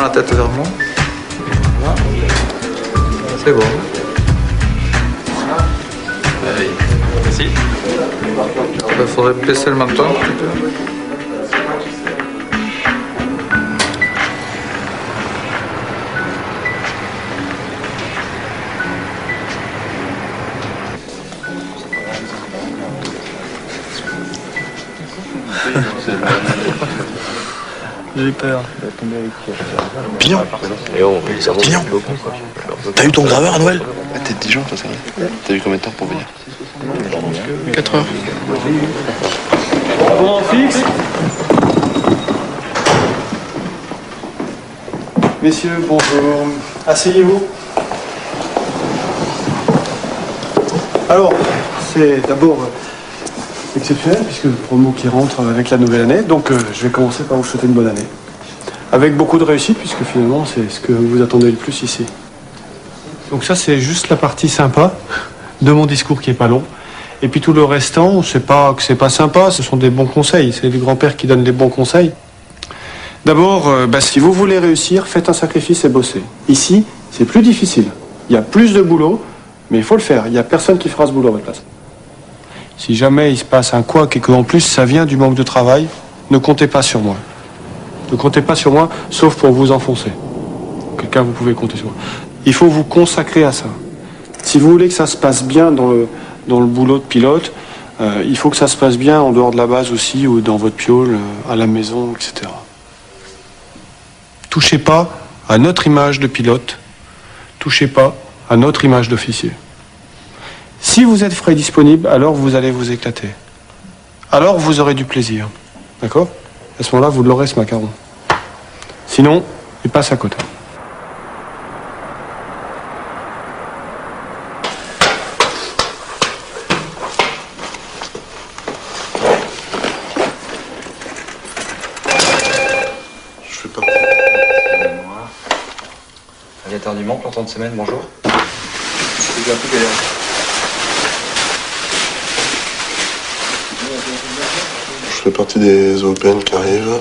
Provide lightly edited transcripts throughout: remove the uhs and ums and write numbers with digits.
légèrement la tête vers moi. Voilà. C'est bon. Merci. Il faudrait baisser le menton un petit peu. J'ai eu peur. Pignon. Pignon. T'as eu ton graveur à Noël? T'es de Dijon, toi, ça va? T'as eu combien de temps pour venir? 4 heures. Bon, fixe. Messieurs, bonjour. Asseyez-vous. Alors, c'est d'abord exceptionnel, puisque le promo qui rentre avec la nouvelle année. Donc, je vais commencer par vous souhaiter une bonne année. Avec beaucoup de réussite, puisque finalement, c'est ce que vous attendez le plus ici. Donc ça, c'est juste la partie sympa de mon discours qui est pas long. Et puis tout le restant, c'est pas que c'est pas sympa, ce sont des bons conseils. C'est les grands-pères qui donnent les bons conseils. D'abord, si vous voulez réussir, faites un sacrifice et bossez. Ici, c'est plus difficile. Il y a plus de boulot, mais il faut le faire. Il n'y a personne qui fera ce boulot à votre place. Si jamais il se passe un couac et qu'en plus ça vient du manque de travail, ne comptez pas sur moi. Ne comptez pas sur moi, sauf pour vous enfoncer. Quelqu'un, vous pouvez compter sur moi. Il faut vous consacrer à ça. Si vous voulez que ça se passe bien dans le boulot de pilote, il faut que ça se passe bien en dehors de la base aussi, ou dans votre piole, à la maison, etc. Touchez pas à notre image de pilote, touchez pas à notre image d'officier. Si vous êtes frais et disponible, alors vous allez vous éclater. Alors vous aurez du plaisir. D'accord? À ce moment-là, vous l'aurez ce macaron. Sinon, il passe à côté. Je fais pas. Aviateur du Mans, planton de semaine, bonjour. Je fais partie des européennes qui arrivent.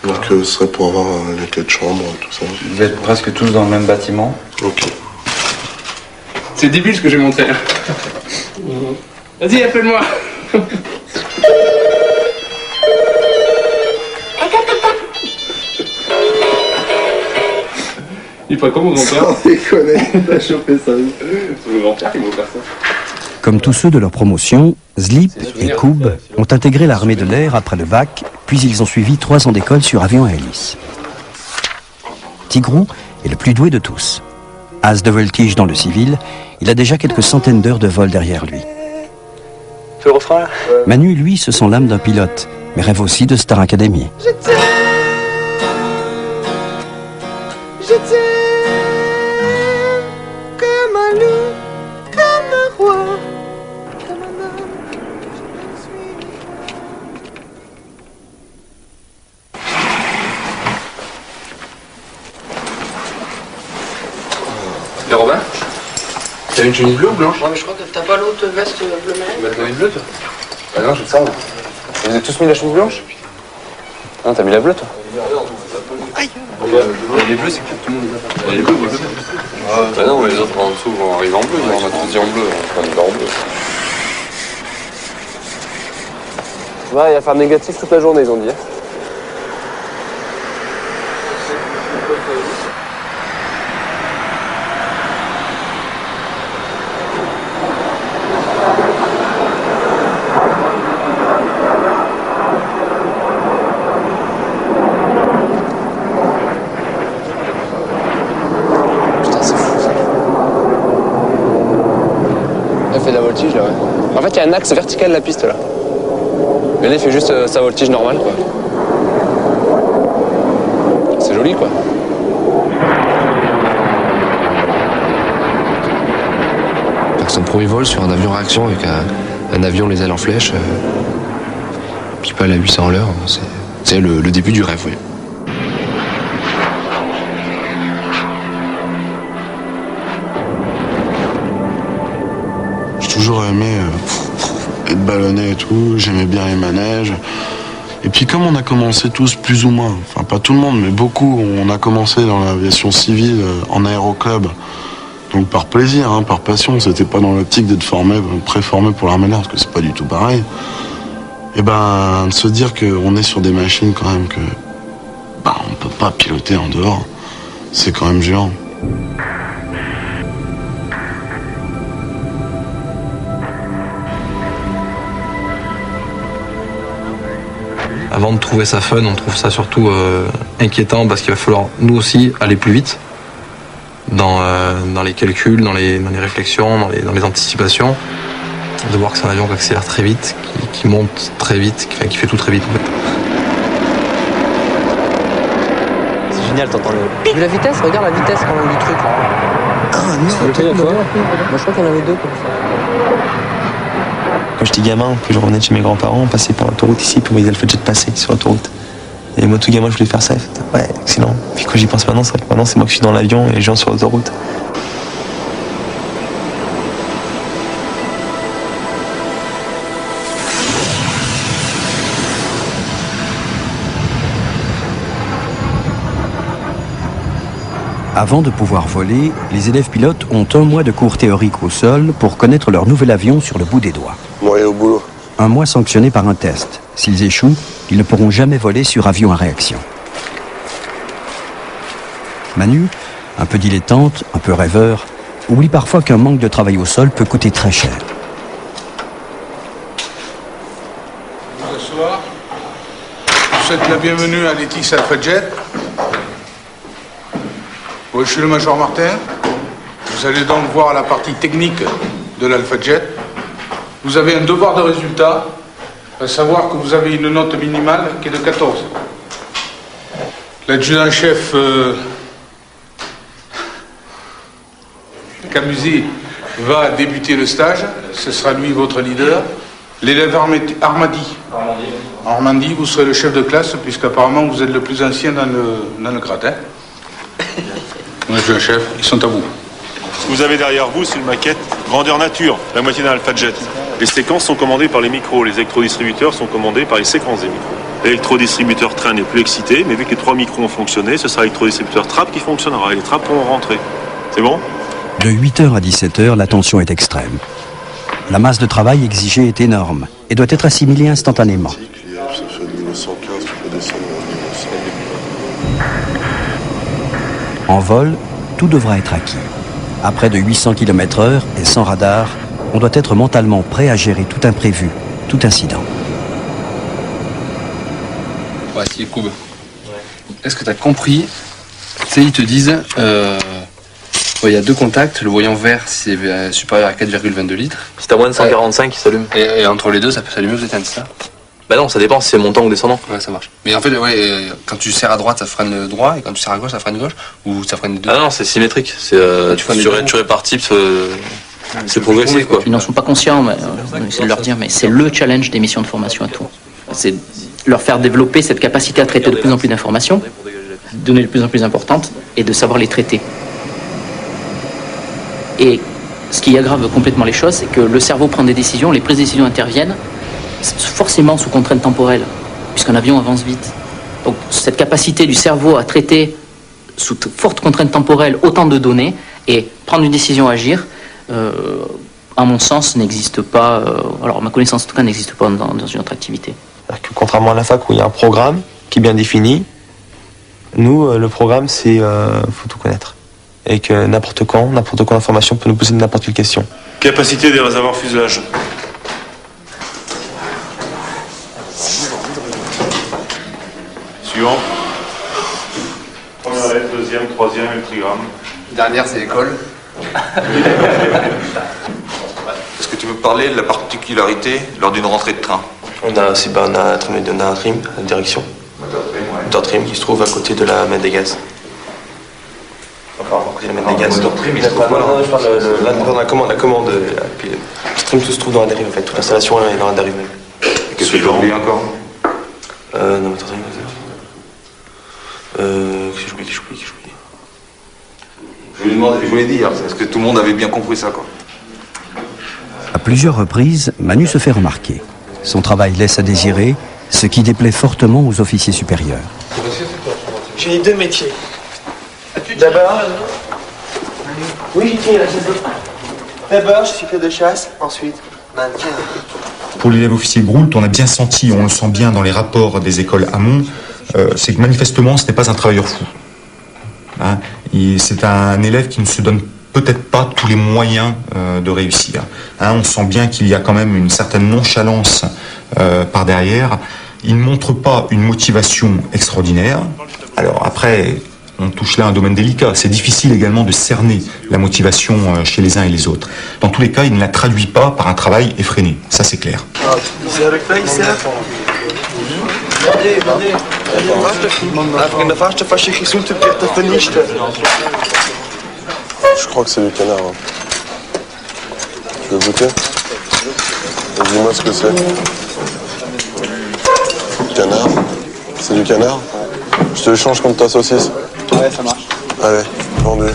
Donc ce serait pour avoir les clés de chambre, tout ça. Vous êtes presque tous dans le même bâtiment. Ok. C'est débile ce que j'ai montré. Vas-y, appelle-moi. Il ferait comment mon grand-père? Sans déconner, t'as chopé ça. C'est mon grand-père qui m'a offert ça. Comme tous ceux de leur promotion, Zlip et Koub ont intégré l'armée de l'air après le bac, puis ils ont suivi 3 ans d'école sur avion à hélice. Tigrou est le plus doué de tous. As de voltige dans le civil, il a déjà quelques centaines d'heures de vol derrière lui. Fais le refrain. Manu, lui, se sent l'âme d'un pilote, mais rêve aussi de Star Academy. Je t'aime comme un loup, comme un roi, comme un homme, je suis. Et Robin? T'as une chemise bleue ou blanche? Ouais, mais je crois que t'as pas l'autre veste bleu marine. Tu vas te mettre une bleue, toi? Bah non, je veux ça, moi. Vous avez tous mis la chemise blanche? Non, t'as mis la bleue, toi? Aïe! Les bleus, c'est que tout le monde les a pas. Les bleus, moi, bah non, les autres en dessous vont arriver en bleu. On va tous dire en bleu, on va en bleu. Ouais, il va faire négatif toute la journée, ils ont dit. Fait de la voltige là, ouais. En fait, il y a un axe vertical de la piste là. Mais là, il fait juste sa voltige normale quoi. C'est joli quoi. Faire son premier vol sur un avion réaction avec un avion les ailes en flèche, puis pas à la 800 à l'heure, c'est le début du rêve, oui. J'ai toujours aimé être ballonné et tout, j'aimais bien les manèges. Et puis comme on a commencé tous plus ou moins, enfin pas tout le monde, mais beaucoup, on a commencé dans l'aviation civile en aéroclub. Donc par plaisir, hein, par passion, c'était pas dans l'optique d'être préformé pour l'armée de l'air, parce que c'est pas du tout pareil. Et ben, de se dire qu'on est sur des machines quand même que on peut pas piloter en dehors, c'est quand même géant. Avant de trouver ça fun, on trouve ça surtout inquiétant parce qu'il va falloir nous aussi aller plus vite dans les calculs, dans les réflexions, dans les anticipations. De voir que c'est un avion qui accélère très vite, qui monte très vite, qui fait tout très vite en fait. C'est génial, t'entends le... Vu la vitesse, regarde la vitesse quand même du truc là. Ah non, Moi je crois qu'il y en avait deux comme ça. Quand j'étais gamin, puis je revenais de chez mes grands-parents, on passait par l'autoroute ici, puis on voyait Alpha Jet passer sur l'autoroute. Et moi tout gamin, je voulais faire ça. Ouais, excellent. Puis quand j'y pense maintenant, c'est vrai que maintenant c'est moi qui suis dans l'avion et les gens sur l'autoroute. Avant de pouvoir voler, les élèves pilotes ont 1 mois de cours théoriques au sol pour connaître leur nouvel avion sur le bout des doigts. Moi et au boulot. 1 mois sanctionné par un test. S'ils échouent, ils ne pourront jamais voler sur avion à réaction. Manu, un peu dilettante, un peu rêveur, oublie parfois qu'un manque de travail au sol peut coûter très cher. Bonsoir. Je vous souhaite la bienvenue à l'ETIS Alpha Jet. Oui, je suis le Major Martin. Vous allez donc voir la partie technique de l'Alpha Jet. Vous avez un devoir de résultat, à savoir que vous avez une note minimale qui est de 14. L'adjudant-chef Camusi va débuter le stage. Ce sera lui votre leader. L'élève Armandi, vous serez le chef de classe, puisqu'apparemment vous êtes le plus ancien dans le grade. Hein. Monsieur le chef, ils sont à vous. Ce que vous avez derrière vous, c'est une maquette grandeur nature, la moitié d'un Alpha Jet. Les séquences sont commandées par les micros, les électrodistributeurs sont commandés par les séquences des micros. L'électrodistributeur train n'est plus excité, mais vu que les 3 micros ont fonctionné, ce sera l'électrodistributeur trappe qui fonctionnera et les trappes pourront rentrer. C'est bon? De 8h à 17h, la tension est extrême. La masse de travail exigée est énorme et doit être assimilée instantanément. Ça fait 1915 qu'il faut descendre au En vol, tout devra être acquis. À près de 800 km/h et sans radar, on doit être mentalement prêt à gérer tout imprévu, tout incident. Ouais, ce qui est cool. Est-ce que tu as compris? Tu sais, ils te disent, il y a 2 contacts, le voyant vert c'est supérieur à 4,22 litres. Si t'as moins de 145, il s'allume. Et entre les deux, ça peut s'allumer ou s'éteindre, c'est ça? Bah non, ça dépend si c'est montant ou descendant. Ouais, ça marche. Mais en fait, quand tu serres à droite, ça freine droit, et quand tu serres à gauche, ça freine gauche, ou ça freine les deux? Ah non, c'est symétrique. C'est tu répartis, c'est progressif quoi. Ils n'en sont pas conscients, mais on essaie de leur dire, mais c'est le challenge des missions de formation à tout. C'est leur faire développer cette capacité à traiter de plus en plus d'informations, de données de plus en plus importantes, et de savoir les traiter. Et ce qui aggrave complètement les choses, c'est que le cerveau prend des décisions, les prises de décisions interviennent, forcément sous contrainte temporelle, puisqu'un avion avance vite. Donc cette capacité du cerveau à traiter sous forte contrainte temporelle autant de données et prendre une décision, agir, à mon sens, n'existe pas, alors ma connaissance en tout cas n'existe pas dans une autre activité. Que contrairement à la fac où il y a un programme qui est bien défini, nous, le programme, c'est faut tout connaître. Et que n'importe quand l'information peut nous poser n'importe quelle question. Capacité des réservoirs fuselage. Suivant. Première lettre, deuxième, troisième, et le trigramme. Dernière, c'est l'école. Est-ce que tu peux parler de la particularité lors d'une rentrée de train? On a un trim à direction. Un trim qui se trouve à côté de la main des gaz. Enfin, à côté de la main des gaz. Je parle la commande. Puis le stream tout se trouve dans la dérive en fait. Toute l'installation est dans la dérive même. Qu'est-ce que j'ai oublié encore? Non, mais attendez. Qu'est-ce que j'oublie? Je voulais dire, est-ce que tout le monde avait bien compris ça, quoi? À plusieurs reprises, Manu se fait remarquer. Son travail laisse à désirer ce qui déplaît fortement aux officiers supérieurs. J'ai 2 métiers. D'abord... Oui, j'ai fini la chasse. D'abord, je suis pilote de chasse, ensuite mannequin. Pour l'élève officier Groult, on a bien senti, on le sent bien dans les rapports des écoles Hamon, c'est que manifestement ce n'est pas un travailleur fou. Hein, c'est un élève qui ne se donne peut-être pas tous les moyens de réussir. Hein, on sent bien qu'il y a quand même une certaine nonchalance par derrière. Il ne montre pas une motivation extraordinaire. Alors après, on touche là un domaine délicat. C'est difficile également de cerner la motivation chez les uns et les autres. Dans tous les cas, il ne la traduit pas par un travail effréné. Ça, c'est clair. Je crois que c'est du canard. Hein. Tu veux goûter? Dis-moi ce que c'est. Canard? C'est du canard? Je te le change contre ta saucisse. Ouais, ça marche. Allez, vendu.